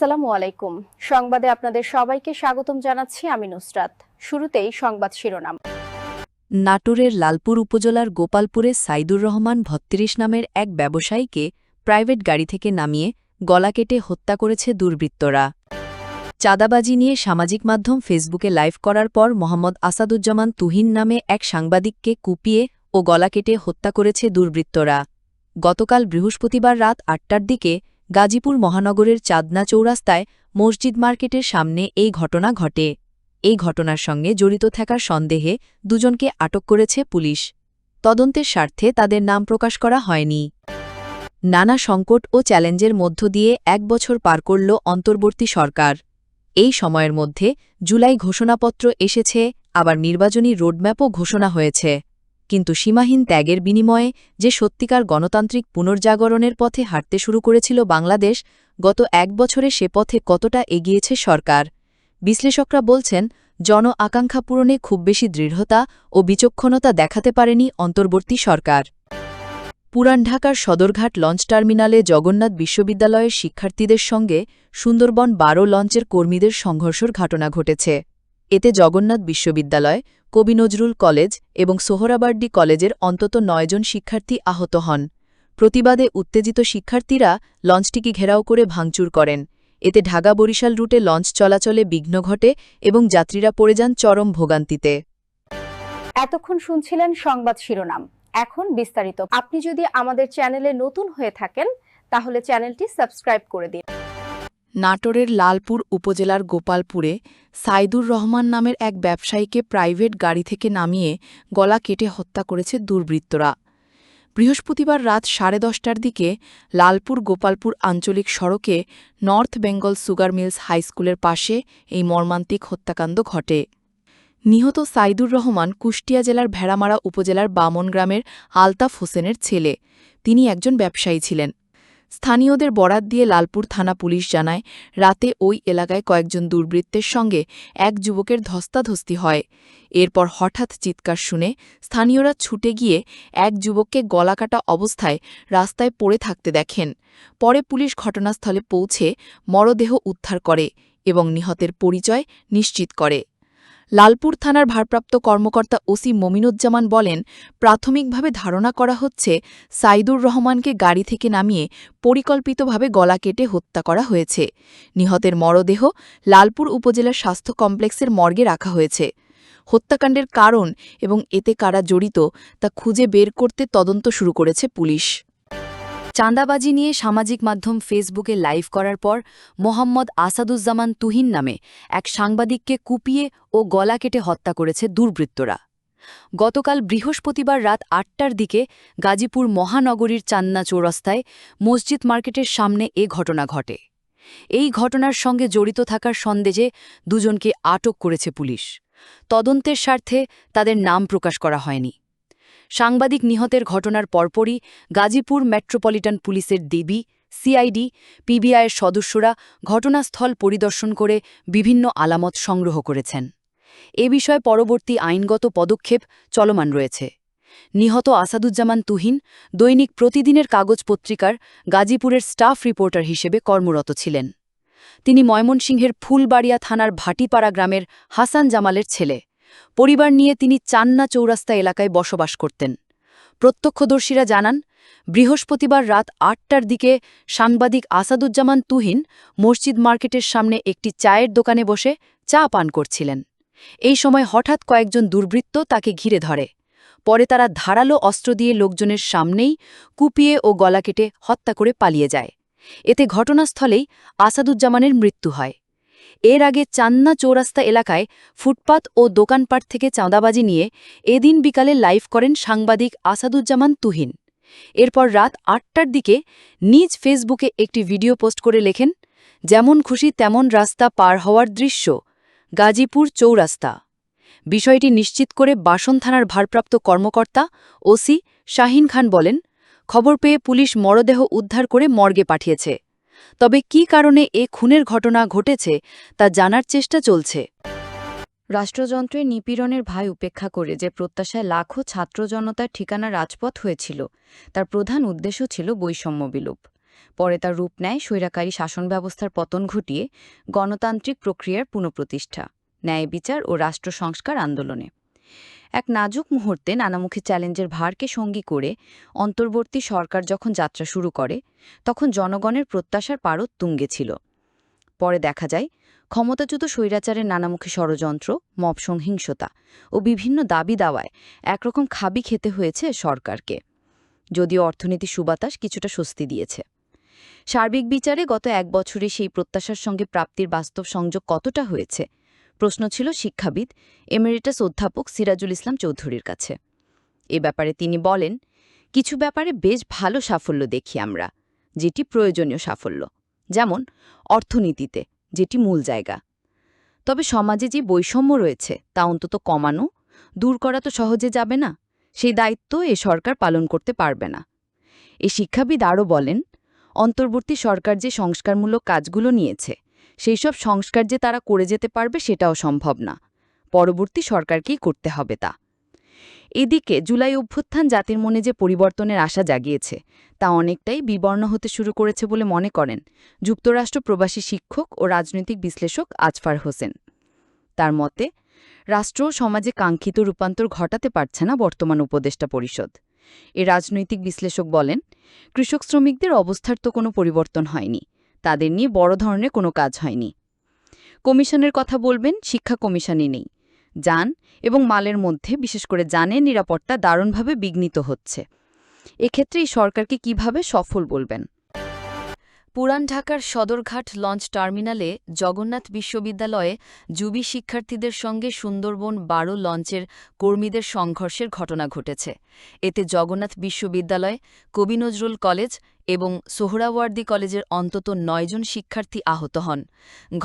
আসসালামু আলাইকুম। সংবাদে আপনাদের সবাইকে স্বাগতম জানাচ্ছি আমি নুসরাত। শুরুতেই সংবাদ শিরোনাম। নাটোরের লালপুর উপজেলার গোপালপুরে সাইদুর রহমান ৩২ নামের এক ব্যবসায়ীকে প্রাইভেট গাড়ি থেকে নামিয়ে গলা কেটে হত্যা করেছে দুর্বৃত্তরা। চাঁদাবাজি নিয়ে সামাজিক মাধ্যম ফেসবুকে লাইভ করার পর মোহাম্মদ আসাদুজ্জামান তুহিন নামে এক সাংবাদিককে কুপিয়ে ও গলা কেটে হত্যা করেছে দুর্বৃত্তরা। গতকাল বৃহস্পতিবার রাত ৮টার দিকে গাজীপুর মহানগরের চাঁদনা চৌরাস্তায় মসজিদ মার্কেটের সামনে এই ঘটনা ঘটে। এই ঘটনার সঙ্গে জড়িত থাকার সন্দেহে দুজনকে আটক করেছে পুলিশ। তদন্তের স্বার্থে তাদের নাম প্রকাশ করা হয়নি। নানা সংকট ও চ্যালেঞ্জের মধ্য দিয়ে ১ বছর পার করল অন্তর্বর্তী সরকার। এই সময়ের মধ্যে জুলাই ঘোষণাপত্র এসেছে, আবার নির্বাচনী রোডম্যাপও ঘোষণা হয়েছে। কিন্তু সীমাহীন ত্যাগের বিনিময়ে যে সত্যিকার গণতান্ত্রিক পুনর্জাগরণের পথে হাঁটতে শুরু করেছিল বাংলাদেশ, গত ১ বছরে সে পথে কতটা এগিয়েছে সরকার। বিশ্লেষকরা বলছেন, জন আকাঙ্ক্ষা পূরণে খুব বেশি দৃঢ়তা ও বিচক্ষণতা দেখাতে পারেনি অন্তর্বর্তী সরকার। পুরান ঢাকার সদরঘাট লঞ্চ টার্মিনালে জগন্নাথ বিশ্ববিদ্যালয়ের শিক্ষার্থীদের সঙ্গে সুন্দরবন ১২ লঞ্চের কর্মীদের সংঘর্ষের ঘটনা ঘটেছে। এতে জগন্নাথ বিশ্ববিদ্যালয়, কবি নজরুল কলেজ এবং সোহরাবার্ডি কলেজের অন্তত ৯ জন শিক্ষার্থী আহত হন। প্রতিবাদে উত্তেজিত শিক্ষার্থীরা লঞ্চটিকে ঘেরাও করে ভাঙচুর করেন। এতে ঢাকা-বরিশাল রুটে লঞ্চ চলাচলে বিঘ্ন ঘটে এবং যাত্রীরা পড়ে যান চরম ভোগান্তিতে। এতক্ষণ শুনছিলেন সংবাদ শিরোনাম। এখন বিস্তারিত। আপনি যদি আমাদের চ্যানেলে নতুন হয়ে থাকেন তাহলে চ্যানেলটি সাবস্ক্রাইব করে দিন। নাটোরের লালপুর উপজেলার গোপালপুরে সাইদুর রহমান নামের এক ব্যবসায়ীকে প্রাইভেট গাড়ি থেকে নামিয়ে গলা কেটে হত্যা করেছে দুর্বৃত্তরা। বৃহস্পতিবার রাত 10:30টার দিকে লালপুর গোপালপুর আঞ্চলিক সড়কে নর্থ বেঙ্গল সুগার মিলস হাইস্কুলের পাশে এই মর্মান্তিক হত্যাকাণ্ড ঘটে। নিহত সাইদুর রহমান কুষ্টিয়া জেলার ভেড়ামারা উপজেলার বামন গ্রামের আলতাফ হোসেনের ছেলে। তিনি একজন ব্যবসায়ী ছিলেন। স্থানীয়দের বরাত দিয়ে লালপুর থানা পুলিশ জানায়, রাতে ওই এলাকায় কয়েকজন দুর্বৃত্তের সঙ্গে এক যুবকের ধস্তাধস্তি হয়। এরপর হঠাৎ চিৎকার শুনে স্থানীয়রা ছুটে গিয়ে এক যুবককে গলাকাটা অবস্থায় রাস্তায় পড়ে থাকতে দেখেন। পরে পুলিশ ঘটনাস্থলে পৌঁছে মরদেহ উদ্ধার করে এবং নিহতের পরিচয় নিশ্চিত করে। লালপুর থানার ভারপ্রাপ্ত কর্মকর্তা ওসি মমিনুজ্জামান বলেন, প্রাথমিকভাবে ধারণা করা হচ্ছে সাইদুর রহমানকে গাড়ি থেকে নামিয়ে পরিকল্পিতভাবে গলা কেটে হত্যা করা হয়েছে। নিহতের মরদেহ লালপুর উপজেলা স্বাস্থ্য কমপ্লেক্সের মর্গে রাখা হয়েছে। হত্যাকাণ্ডের কারণ এবং এতে কারা জড়িত তা খুঁজে বের করতে তদন্ত শুরু করেছে পুলিশ। চাঁদাবাজি নিয়ে সামাজিক মাধ্যম ফেসবুকে লাইভ করার পর মোহাম্মদ আসাদুজ্জামান তুহিন নামে এক সাংবাদিককে কুপিয়ে ও গলা কেটে হত্যা করেছে দুর্বৃত্তরা। গতকাল বৃহস্পতিবার রাত ৮টার দিকে গাজীপুর মহানগরীর চান্দনা চৌরাস্তায় মসজিদ মার্কেটের সামনে এ ঘটনা ঘটে। এই ঘটনার সঙ্গে জড়িত থাকার সন্দেহে দুজনকে আটক করেছে পুলিশ। তদন্তের স্বার্থে তাদের নাম প্রকাশ করা হয়নি। সাংবাদিক নিহতের ঘটনার পরপরই গাজীপুর মেট্রোপলিটন পুলিশের ডিবি, সিআইডি, পিবিআইয়ের সদস্যরা ঘটনাস্থল পরিদর্শন করে বিভিন্ন আলামত সংগ্রহ করেছেন। এ বিষয়ে পরবর্তী আইনগত পদক্ষেপ চলমান রয়েছে। নিহত আসাদুজ্জামান তুহিন দৈনিক প্রতিদিনের কাগজ পত্রিকার গাজীপুরের স্টাফ রিপোর্টার হিসেবে কর্মরত ছিলেন। তিনি ময়মনসিংহের ফুলবাড়িয়া থানার ভাটিপাড়া গ্রামের হাসান জামালের ছেলে। পরিবার নিয়ে তিনি চান্দনা চৌরাস্তা এলাকায় বসবাস করতেন। প্রত্যক্ষদর্শীরা জানান, বৃহস্পতিবার রাত ৮টার দিকে সাংবাদিক আসাদুজ্জামান তুহিন মসজিদ মার্কেটের সামনে একটি চায়ের দোকানে বসে চা পান করছিলেন। এই সময় হঠাৎ কয়েকজন দুর্বৃত্ত তাকে ঘিরে ধরে। পরে তারা ধারালো অস্ত্র দিয়ে লোকজনের সামনেই কুপিয়ে ও গলা কেটে হত্যা করে পালিয়ে যায়। এতে ঘটনাস্থলেই আসাদুজ্জামানের মৃত্যু হয়। এর আগে চান্দনা চৌরাস্তা এলাকায় ফুটপাত ও দোকানপাট থেকে চাঁদাবাজি নিয়ে এদিন বিকালে লাইভ করেন সাংবাদিক আসাদুজ্জামান তুহিন। এরপর রাত ৮টার দিকে নিজ ফেসবুকে একটি ভিডিও পোস্ট করে লেখেন, যেমন খুশি তেমন রাস্তা পার হওয়ার দৃশ্য, গাজীপুর চৌরাস্তা। বিষয়টি নিশ্চিত করে বাসন থানার ভারপ্রাপ্ত কর্মকর্তা ওসি শাহিন খান বলেন, খবর পেয়ে পুলিশ মরদেহ উদ্ধার করে মর্গে পাঠিয়েছে। তবে কী কারণে এ খুনের ঘটনা ঘটেছে তা জানার চেষ্টা চলছে। রাষ্ট্রযন্ত্রের নিপীড়নের ভয় উপেক্ষা করে যে প্রত্যাশায় লাখো ছাত্র জনতার ঠিকানা রাজপথ হয়েছিল, তার প্রধান উদ্দেশ্য ছিল বৈষম্য বিলোপ। পরে তার রূপ নেয় স্বৈরাকারী শাসন ব্যবস্থার পতন ঘটিয়ে গণতান্ত্রিক প্রক্রিয়ার পুনঃপ্রতিষ্ঠা, ন্যায় বিচার ও রাষ্ট্র সংস্কার আন্দোলনে। এক নাজুক মুহূর্তে নানামুখী চ্যালেঞ্জের ভারকে সঙ্গী করে অন্তর্বর্তী সরকার যখন যাত্রা শুরু করে, তখন জনগণের প্রত্যাশার পারদ তুঙ্গে ছিল। পরে দেখা যায় ক্ষমতাচ্যুত স্বৈরাচারের নানামুখী ষড়যন্ত্র, মব সহিংসতা ও বিভিন্ন দাবি দাওয়ায় একরকম খাবি খেতে হয়েছে সরকারকে। যদিও অর্থনীতি সুবাতাস কিছুটা স্বস্তি দিয়েছে। সার্বিক বিচারে গত 1 বছরে সেই প্রত্যাশার সঙ্গে প্রাপ্তির বাস্তব সংযোগ কতটা হয়েছে, প্রশ্ন ছিল শিক্ষাবিদ এমেরিটাস অধ্যাপক সিরাজুল ইসলাম চৌধুরীর কাছে। এ ব্যাপারে তিনি বলেন, কিছু ব্যাপারে বেশ ভালো সাফল্য দেখি আমরা, যেটি প্রয়োজনীয় সাফল্য, যেমন অর্থনীতিতে, যেটি মূল জায়গা। তবে সমাজে যে বৈষম্য রয়েছে তা অন্তত কমানো, দূর করা তো সহজে যাবে না। সেই দায়িত্ব এ সরকার পালন করতে পারবে না। এ শিক্ষাবিদ আরও বলেন, অন্তর্বর্তী সরকার যে সংস্কারমূলক কাজগুলো নিয়েছে, সেই সব সংস্কার যে তারা করে যেতে পারবে সেটাও সম্ভব না। পরবর্তী সরকারকেই করতে হবে তা। এদিকে জুলাই অভ্যুত্থান জাতির মনে যে পরিবর্তনের আশা জাগিয়েছে, তা অনেকটাই বিবর্ণ হতে শুরু করেছে বলে মনে করেন যুক্তরাষ্ট্র প্রবাসী শিক্ষক ও রাজনৈতিক বিশ্লেষক আজফার হোসেন। তার মতে, রাষ্ট্র ও সমাজে কাঙ্ক্ষিত রূপান্তর ঘটাতে পারছে না বর্তমান উপদেষ্টা পরিষদ। এ রাজনৈতিক বিশ্লেষক বলেন, কৃষক শ্রমিকদের অবস্থার তো কোনো পরিবর্তন হয়নি, তাদের নিয়ে বড় ধরনের কোনো কাজ হয়নি। কমিশনের কথা বলবেন, শিক্ষা কমিশনই নেই। যান এবং মালের মধ্যে, বিশেষ করে যানের নিরাপত্তা দারুণভাবে বিঘ্নিত হচ্ছে। এক্ষেত্রে এই সরকারকে কিভাবে সফল বলবেন? পুরান ঢাকার সদরঘাট লঞ্চ টার্মিনালে জগন্নাথ বিশ্ববিদ্যালয়ে জুবি শিক্ষার্থীদের সঙ্গে সুন্দরবন 12 লঞ্চের কর্মীদের সংঘর্ষের ঘটনা ঘটেছে। এতে জগন্নাথ বিশ্ববিদ্যালয়, কবি নজরুল কলেজ এবং সোহরাওয়ার্দী কলেজের অন্তত 9 জন শিক্ষার্থী আহত হন।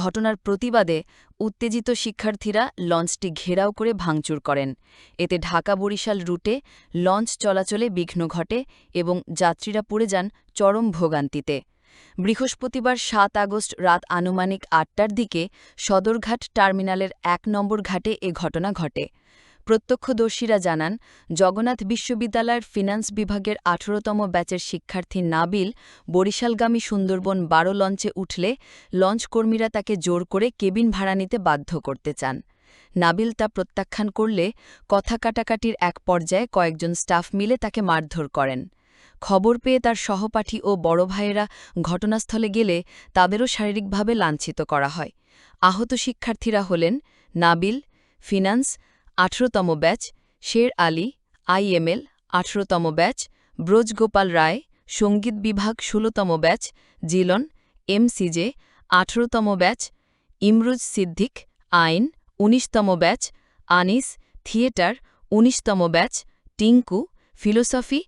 ঘটনার প্রতিবাদে উত্তেজিত শিক্ষার্থীরা লঞ্চটি ঘেরাও করে ভাঙচুর করেন। এতে ঢাকা-বরিশাল রুটে লঞ্চ চলাচলে বিঘ্ন ঘটে এবং যাত্রীরা পড়ে যান চরম ভোগান্তিতে। বৃহস্পতিবার 7 আগস্ট রাত আনুমানিক 8টার দিকে সদরঘাট টার্মিনালের 1 নম্বর ঘাটে এ ঘটনা ঘটে। প্রত্যক্ষদর্শীরা জানান, জগন্নাথ বিশ্ববিদ্যালয়ের ফিন্যান্স বিভাগের 18তম ব্যাচের শিক্ষার্থী নাবিল বরিশালগামী সুন্দরবন 12 লঞ্চে উঠলে লঞ্চ কর্মীরা তাকে জোর করে কেবিন ভাড়া নিতে বাধ্য করতে চান। নাবিল তা প্রত্যাখ্যান করলে কথা কাটাকাটির এক পর্যায়ে কয়েকজন স্টাফ মিলে তাকে মারধর করেন। খবর পেয়ে তার সহপাঠী ও বড় ভাইয়েরা ঘটনাস্থলে গেলে তাদেরও শারীরিকভাবে লাঞ্ছিত করা হয়। আহত শিক্ষার্থীরা হলেন নাবিল, ফিন্যান্স 18তম ব্যাচ, শের আলী, IML 18তম ব্যাচ, ব্রজগোপাল রায়, সঙ্গীত বিভাগ 16তম ব্যাচ, জিলন, MCJ 18তম ব্যাচ, ইমরুজ সিদ্দিক, আইন 19তম ব্যাচ, আনিস, থিয়েটার 19তম ব্যাচ, টিঙ্কু, ফিলোসফি